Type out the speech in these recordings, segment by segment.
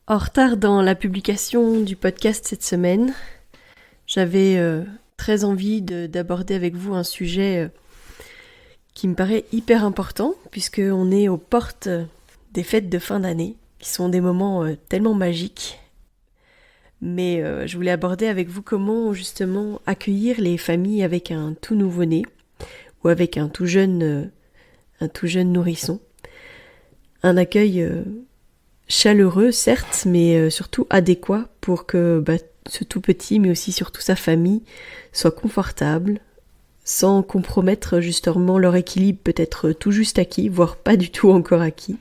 En retard dans la publication du podcast cette semaine, j'avais très envie d'aborder avec vous un sujet qui me paraît hyper important, puisqu'on est aux portes des fêtes de fin d'année, qui sont des moments tellement magiques. Mais je voulais aborder avec vous comment justement accueillir les familles avec un tout nouveau-né, ou avec un tout jeune nourrisson. Un accueil chaleureux, certes, mais surtout adéquat pour que ce tout petit, mais aussi surtout sa famille, soit confortable, sans compromettre justement leur équilibre peut-être tout juste acquis, voire pas du tout encore acquis,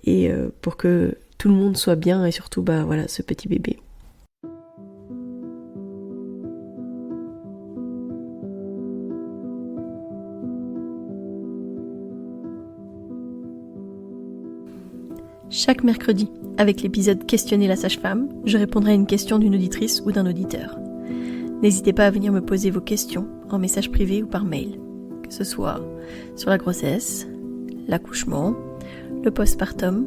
et pour que tout le monde soit bien, et surtout ce petit bébé. Chaque mercredi, avec l'épisode Questionner la sage-femme, je répondrai à une question d'une auditrice ou d'un auditeur. N'hésitez pas à venir me poser vos questions en message privé ou par mail, que ce soit sur la grossesse, l'accouchement, le postpartum,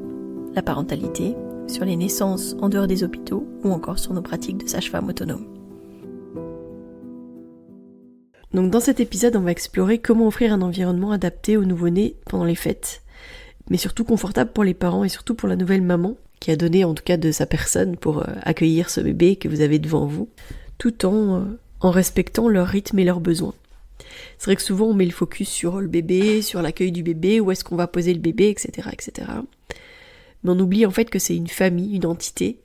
la parentalité, sur les naissances en dehors des hôpitaux ou encore sur nos pratiques de sage-femme autonome. Donc dans cet épisode, on va explorer comment offrir un environnement adapté au nouveau-né pendant les fêtes, mais surtout confortable pour les parents et surtout pour la nouvelle maman qui a donné en tout cas de sa personne pour accueillir ce bébé que vous avez devant vous, tout en respectant leur rythme et leurs besoins. C'est vrai que souvent on met le focus sur le bébé, sur l'accueil du bébé, où est-ce qu'on va poser le bébé, etc. etc. Mais on oublie en fait que c'est une famille, une entité,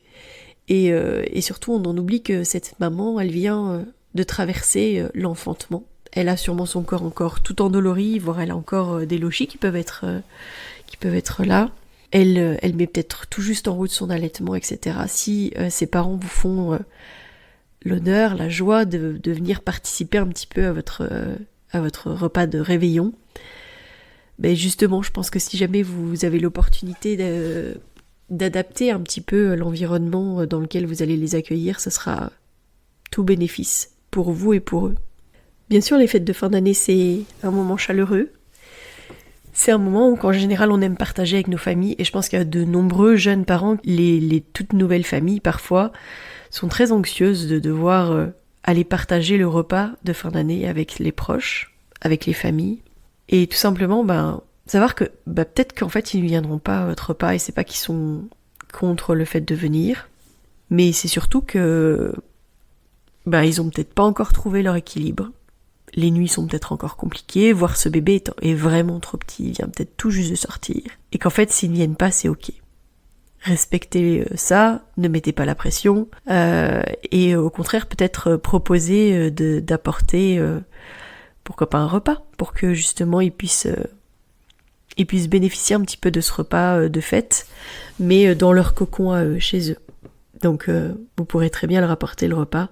et surtout on en oublie que cette maman, elle vient de traverser l'enfantement. Elle a sûrement son corps encore tout endolori, voire elle a encore des lochis qui peuvent être là. Elle met peut-être tout juste en route son allaitement, etc. Si ses parents vous font l'honneur, la joie de venir participer un petit peu à votre repas de réveillon, justement, je pense que si jamais vous avez l'opportunité d'adapter un petit peu l'environnement dans lequel vous allez les accueillir, ce sera tout bénéfice pour vous et pour eux. Bien sûr, les fêtes de fin d'année, c'est un moment chaleureux. C'est un moment où, en général, on aime partager avec nos familles, et je pense qu'il y a de nombreux jeunes parents, les toutes nouvelles familles, parfois, sont très anxieuses de devoir aller partager le repas de fin d'année avec les proches, avec les familles, et tout simplement, savoir que peut-être qu'en fait, ils ne viendront pas à votre repas, et c'est pas qu'ils sont contre le fait de venir, mais c'est surtout que ils ont peut-être pas encore trouvé leur équilibre. Les nuits sont peut-être encore compliquées, voire ce bébé est vraiment trop petit, il vient peut-être tout juste de sortir. Et qu'en fait, s'ils ne viennent pas, c'est ok. Respectez ça, ne mettez pas la pression, et au contraire, peut-être proposer d'apporter, pourquoi pas un repas, pour que justement ils puissent bénéficier un petit peu de ce repas de fête, mais dans leur cocon à eux, chez eux. Donc vous pourrez très bien leur apporter le repas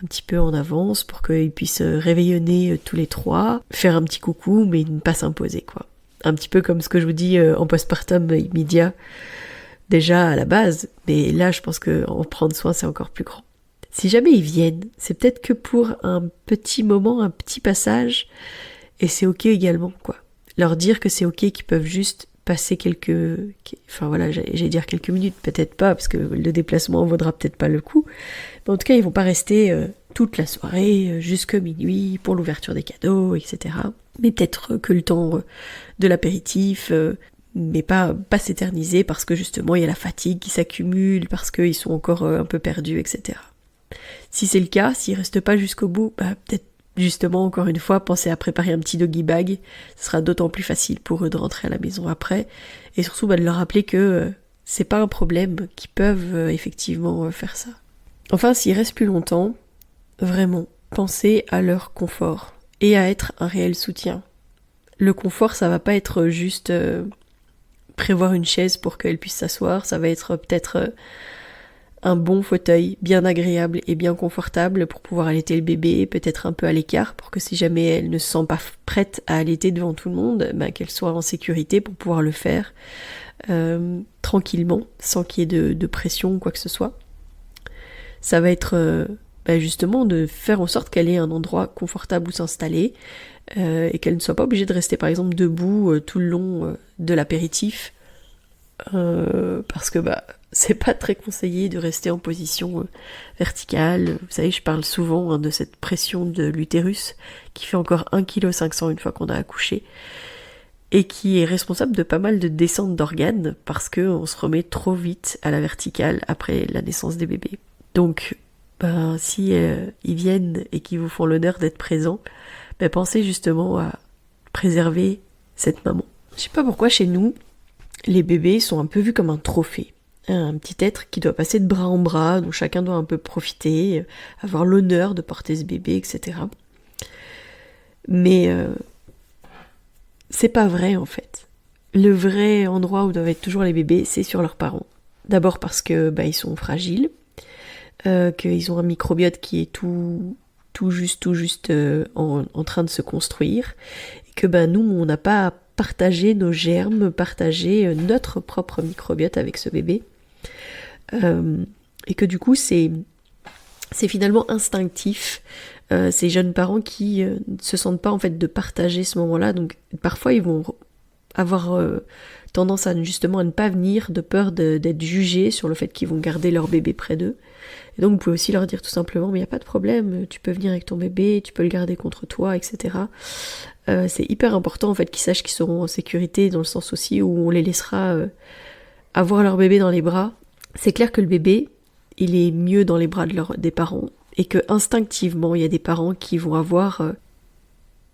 un petit peu en avance pour qu'ils puissent réveillonner tous les trois, faire un petit coucou, mais ne pas s'imposer, quoi. Un petit peu comme ce que je vous dis en postpartum immédiat, déjà à la base, mais là je pense qu'en prendre soin c'est encore plus grand. Si jamais ils viennent, c'est peut-être que pour un petit moment, un petit passage, et c'est ok également, quoi. Leur dire que c'est ok, qu'ils peuvent juste passer j'allais dire quelques minutes, peut-être pas, parce que le déplacement en vaudra peut-être pas le coup, mais en tout cas, ils vont pas rester toute la soirée, jusque minuit, pour l'ouverture des cadeaux, etc. Mais peut-être que le temps de l'apéritif, mais pas s'éterniser, parce que justement, il y a la fatigue qui s'accumule, parce qu'ils sont encore un peu perdus, etc. Si c'est le cas, s'ils restent pas jusqu'au bout, peut-être justement, encore une fois, pensez à préparer un petit doggy bag. Ce sera d'autant plus facile pour eux de rentrer à la maison après. Et surtout, de leur rappeler que c'est pas un problème, qu'ils peuvent effectivement faire ça. Enfin, s'ils restent plus longtemps, vraiment, pensez à leur confort et à être un réel soutien. Le confort, ça va pas être juste prévoir une chaise pour qu'elle puisse s'asseoir. Ça va être peut-être un bon fauteuil bien agréable et bien confortable pour pouvoir allaiter le bébé, peut-être un peu à l'écart pour que si jamais elle ne se sent pas prête à allaiter devant tout le monde, qu'elle soit en sécurité pour pouvoir le faire tranquillement, sans qu'il y ait de pression ou quoi que ce soit. Ça va être justement de faire en sorte qu'elle ait un endroit confortable où s'installer et qu'elle ne soit pas obligée de rester par exemple debout tout le long de l'apéritif parce que c'est pas très conseillé de rester en position verticale. Vous savez, je parle souvent de cette pression de l'utérus qui fait encore 1,5 kg une fois qu'on a accouché et qui est responsable de pas mal de descentes d'organes parce qu'on se remet trop vite à la verticale après la naissance des bébés. Donc, si ils viennent et qu'ils vous font l'honneur d'être présents, pensez justement à préserver cette maman. Je sais pas pourquoi chez nous, les bébés sont un peu vus comme un trophée. Un petit être qui doit passer de bras en bras, dont chacun doit un peu profiter, avoir l'honneur de porter ce bébé, etc. Mais c'est pas vrai en fait. Le vrai endroit où doivent être toujours les bébés, c'est sur leurs parents. D'abord parce que ils sont fragiles, qu'ils ont un microbiote qui est tout juste en train de se construire, et que nous, on n'a pas à partager nos germes, partager notre propre microbiote avec ce bébé, et que du coup c'est finalement instinctif. Ces jeunes parents qui ne se sentent pas en fait de partager ce moment-là, donc parfois ils vont avoir tendance à justement à ne pas venir de peur d'être jugés sur le fait qu'ils vont garder leur bébé près d'eux. Et donc vous pouvez aussi leur dire tout simplement, mais il n'y a pas de problème, tu peux venir avec ton bébé, tu peux le garder contre toi, etc. C'est hyper important en fait qu'ils sachent qu'ils seront en sécurité, dans le sens aussi où on les laissera avoir leur bébé dans les bras. C'est clair que le bébé, il est mieux dans les bras des parents, et que instinctivement, il y a des parents qui vont avoir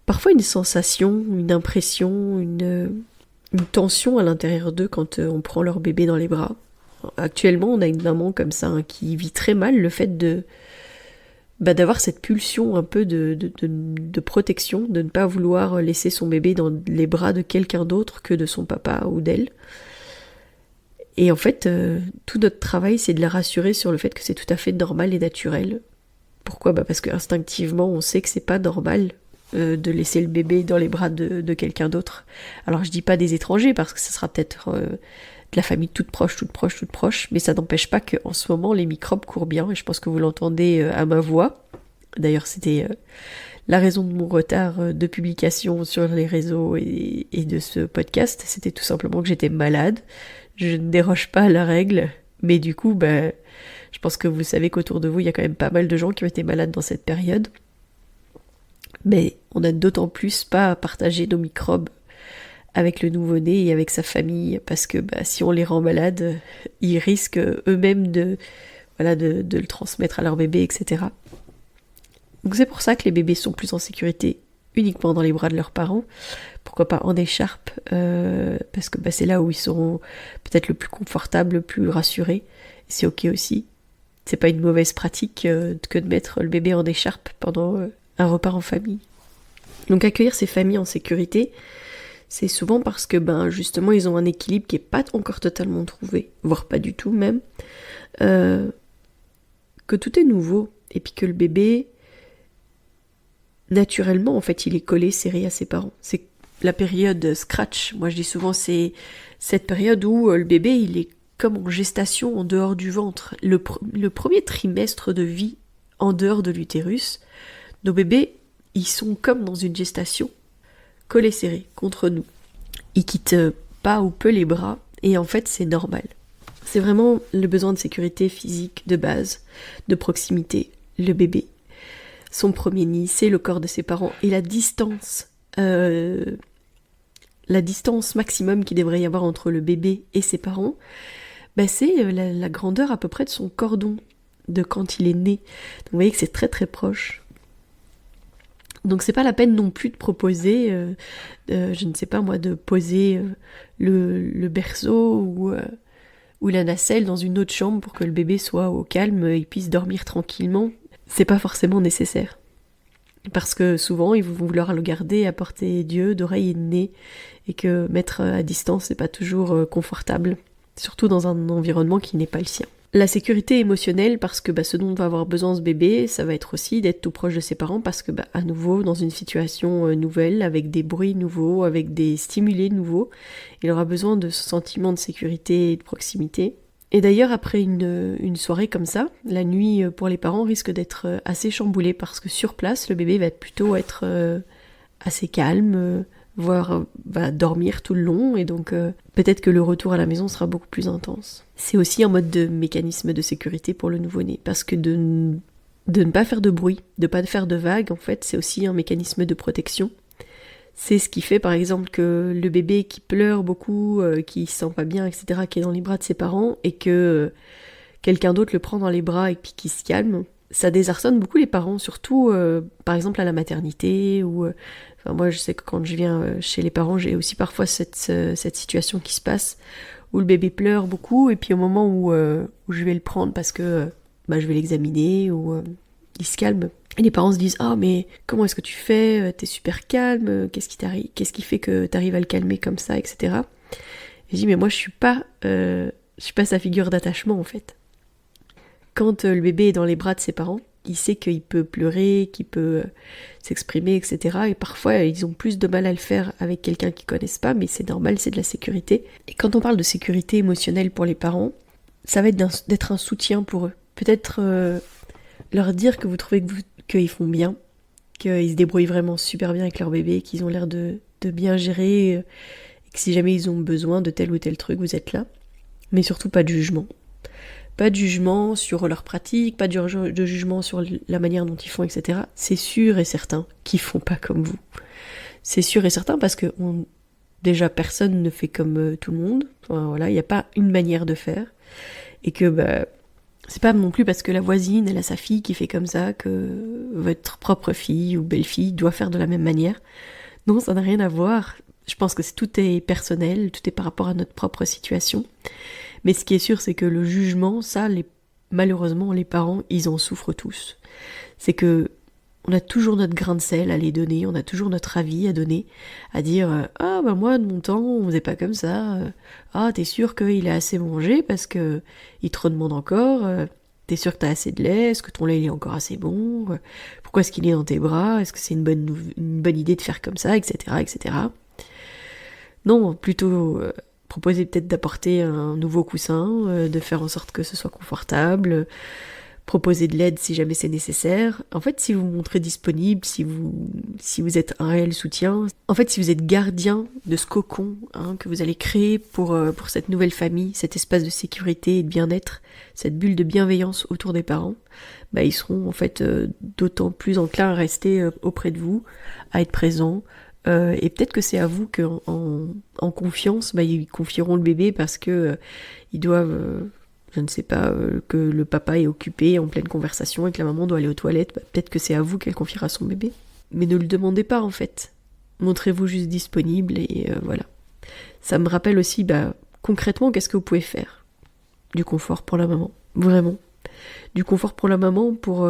parfois une sensation, une impression, une tension à l'intérieur d'eux quand on prend leur bébé dans les bras. Actuellement, on a une maman comme ça qui vit très mal le fait d'avoir cette pulsion un peu de protection, de ne pas vouloir laisser son bébé dans les bras de quelqu'un d'autre que de son papa ou d'elle. Et en fait, tout notre travail, c'est de la rassurer sur le fait que c'est tout à fait normal et naturel. Pourquoi ? Parce que instinctivement, on sait que c'est pas normal de laisser le bébé dans les bras de quelqu'un d'autre. Alors je dis pas des étrangers, parce que ce sera peut-être de la famille toute proche, mais ça n'empêche pas qu'en ce moment, les microbes courent bien, et je pense que vous l'entendez à ma voix. D'ailleurs, c'était la raison de mon retard de publication sur les réseaux et de ce podcast, c'était tout simplement que j'étais malade. Je ne déroge pas à la règle, mais du coup, je pense que vous savez qu'autour de vous, il y a quand même pas mal de gens qui ont été malades dans cette période. Mais on n'a d'autant plus pas à partager nos microbes avec le nouveau-né et avec sa famille, parce que si on les rend malades, ils risquent eux-mêmes de le transmettre à leur bébé, etc. Donc c'est pour ça que les bébés sont plus en sécurité uniquement dans les bras de leurs parents, pourquoi pas en écharpe, parce que c'est là où ils seront peut-être le plus confortables, le plus rassurés, et c'est ok aussi. C'est pas une mauvaise pratique que de mettre le bébé en écharpe pendant un repas en famille. Donc accueillir ces familles en sécurité, c'est souvent parce que justement ils ont un équilibre qui est pas encore totalement trouvé, voire pas du tout même, que tout est nouveau, et puis que le bébé, naturellement, en fait, il est collé, serré à ses parents. C'est la période scratch. Moi, je dis souvent, c'est cette période où le bébé, il est comme en gestation en dehors du ventre. Le premier trimestre de vie en dehors de l'utérus, nos bébés, ils sont comme dans une gestation, collés serrés contre nous. Ils quittent pas ou peu les bras, et en fait, c'est normal. C'est vraiment le besoin de sécurité physique de base, de proximité, le bébé. Son premier nid, c'est le corps de ses parents, et la distance maximum qu'il devrait y avoir entre le bébé et ses parents, c'est la grandeur à peu près de son cordon de quand il est né. Donc vous voyez que c'est très très proche. Donc c'est pas la peine non plus de proposer, je ne sais pas moi, de poser le berceau ou la nacelle dans une autre chambre pour que le bébé soit au calme et puisse dormir tranquillement. C'est pas forcément nécessaire. Parce que souvent, ils vont vouloir le garder à portée d'yeux, d'oreille et de nez, et que mettre à distance, c'est pas toujours confortable, surtout dans un environnement qui n'est pas le sien. La sécurité émotionnelle, parce que ce dont va avoir besoin ce bébé, ça va être aussi d'être tout proche de ses parents, parce que à nouveau, dans une situation nouvelle, avec des bruits nouveaux, avec des stimulés nouveaux, il aura besoin de ce sentiment de sécurité et de proximité. Et d'ailleurs, après une soirée comme ça, la nuit pour les parents risque d'être assez chamboulée, parce que sur place, le bébé va plutôt être assez calme, voire dormir tout le long, et donc peut-être que le retour à la maison sera beaucoup plus intense. C'est aussi un mode de mécanisme de sécurité pour le nouveau-né, parce que de ne pas faire de bruit, de ne pas faire de vagues, en fait, c'est aussi un mécanisme de protection. C'est ce qui fait par exemple que le bébé qui pleure beaucoup, qui se sent pas bien, etc., qui est dans les bras de ses parents, et que quelqu'un d'autre le prend dans les bras et puis qui se calme, ça désarçonne beaucoup les parents, surtout par exemple à la maternité, ou moi je sais que quand je viens chez les parents, j'ai aussi parfois cette situation qui se passe, où le bébé pleure beaucoup, et puis au moment où je vais le prendre parce que je vais l'examiner, ou il se calme, et les parents se disent « Ah, mais comment est-ce que tu fais? T'es super calme, qu'est-ce qui t'arrive? Qu'est-ce qui fait que t'arrives à le calmer comme ça, etc. » Et je dis « Mais moi, je suis pas sa figure d'attachement, en fait. » Quand le bébé est dans les bras de ses parents, il sait qu'il peut pleurer, qu'il peut s'exprimer, etc. Et parfois, ils ont plus de mal à le faire avec quelqu'un qu'ils connaissent pas, mais c'est normal, c'est de la sécurité. Et quand on parle de sécurité émotionnelle pour les parents, ça va être d'être un soutien pour eux. Peut-être leur dire que vous trouvez qu'ils font bien, qu'ils se débrouillent vraiment super bien avec leur bébé, qu'ils ont l'air de bien gérer, et que si jamais ils ont besoin de tel ou tel truc, vous êtes là. Mais surtout pas de jugement. Pas de jugement sur leur pratique, pas de jugement sur la manière dont ils font, etc. C'est sûr et certain qu'ils font pas comme vous. C'est sûr et certain parce que déjà personne ne fait comme tout le monde. Enfin, voilà, il n'y a pas une manière de faire. Et que c'est pas non plus parce que la voisine, elle a sa fille qui fait comme ça que votre propre fille ou belle-fille doit faire de la même manière. Non, ça n'a rien à voir. Je pense que tout est personnel, tout est par rapport à notre propre situation. Mais ce qui est sûr, c'est que le jugement, ça, malheureusement, les parents, ils en souffrent tous. C'est que on a toujours notre grain de sel à les donner, on a toujours notre avis à donner, à dire « Ah, moi, de mon temps, on faisait pas comme ça. Ah, t'es sûr qu'il a assez mangé parce que il te redemande encore. T'es sûr que t'as assez de lait? Est-ce que ton lait il est encore assez bon? Pourquoi est-ce qu'il est dans tes bras? Est-ce que c'est une bonne idée de faire comme ça, etc., etc. » Non, plutôt proposer peut-être d'apporter un nouveau coussin, de faire en sorte que ce soit confortable, proposer de l'aide si jamais c'est nécessaire. En fait, si vous vous montrez disponible, si vous êtes un réel soutien, en fait, si vous êtes gardien de ce cocon que vous allez créer pour cette nouvelle famille, cet espace de sécurité et de bien-être, cette bulle de bienveillance autour des parents, ils seront en fait d'autant plus enclins à rester auprès de vous, à être présents. Et peut-être que c'est à vous qu'en confiance, ils confieront le bébé parce que ils doivent, je ne sais pas, que le papa est occupé en pleine conversation et que la maman doit aller aux toilettes. Peut-être que c'est à vous qu'elle confiera son bébé. Mais ne le demandez pas en fait. Montrez-vous juste disponible et voilà. Ça me rappelle aussi, concrètement, qu'est-ce que vous pouvez faire? Du confort pour la maman, vraiment. Du confort pour la maman pour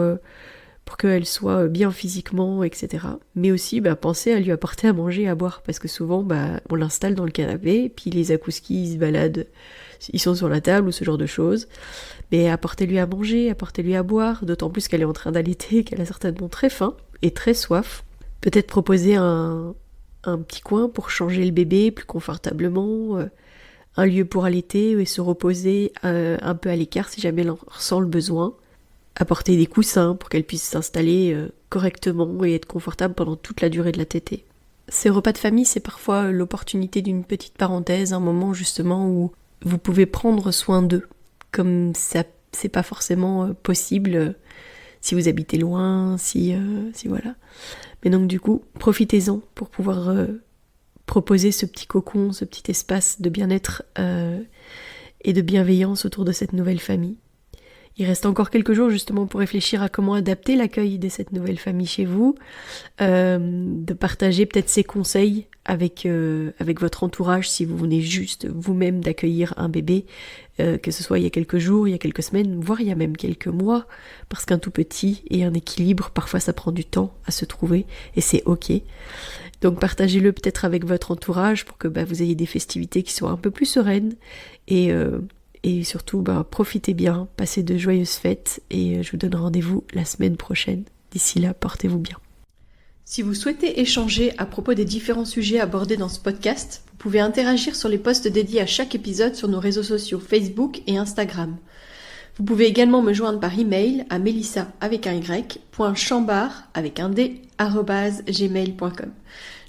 qu'elle soit bien physiquement, etc. Mais aussi, pensez à lui apporter à manger et à boire, parce que souvent, on l'installe dans le canapé, puis les akouskis, ils se baladent, ils sont sur la table ou ce genre de choses. Mais apportez-lui à manger, apportez-lui à boire, d'autant plus qu'elle est en train d'allaiter, qu'elle a certainement très faim et très soif. Peut-être proposer un petit coin pour changer le bébé plus confortablement, un lieu pour allaiter et se reposer un peu à l'écart si jamais elle en ressent le besoin. Apporter des coussins pour qu'elle puisse s'installer correctement et être confortable pendant toute la durée de la tétée. Ces repas de famille, c'est parfois l'opportunité d'une petite parenthèse, un moment justement où vous pouvez prendre soin d'eux, comme ça, c'est pas forcément possible si vous habitez loin, si voilà. Mais donc du coup, profitez-en pour pouvoir proposer ce petit cocon, ce petit espace de bien-être et de bienveillance autour de cette nouvelle famille. Il reste encore quelques jours justement pour réfléchir à comment adapter l'accueil de cette nouvelle famille chez vous, de partager peut-être ces conseils avec votre entourage si vous venez juste vous-même d'accueillir un bébé, que ce soit il y a quelques jours, il y a quelques semaines, voire il y a même quelques mois, parce qu'un tout petit et un équilibre, parfois ça prend du temps à se trouver et c'est ok. Donc partagez-le peut-être avec votre entourage pour que vous ayez des festivités qui soient un peu plus sereines et surtout, profitez bien, passez de joyeuses fêtes et je vous donne rendez-vous la semaine prochaine. D'ici là, portez-vous bien. Si vous souhaitez échanger à propos des différents sujets abordés dans ce podcast, vous pouvez interagir sur les posts dédiés à chaque épisode sur nos réseaux sociaux Facebook et Instagram. Vous pouvez également me joindre par email à melissa@chambard@gmail.com.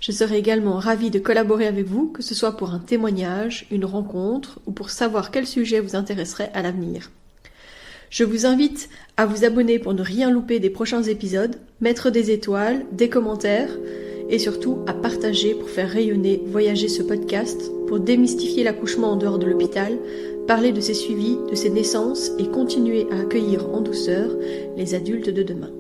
Je serai également ravie de collaborer avec vous, que ce soit pour un témoignage, une rencontre ou pour savoir quel sujet vous intéresserait à l'avenir. Je vous invite à vous abonner pour ne rien louper des prochains épisodes, mettre des étoiles, des commentaires et surtout à partager pour faire rayonner, voyager ce podcast, pour démystifier l'accouchement en dehors de l'hôpital, parler de ses suivis, de ses naissances et continuer à accueillir en douceur les adultes de demain.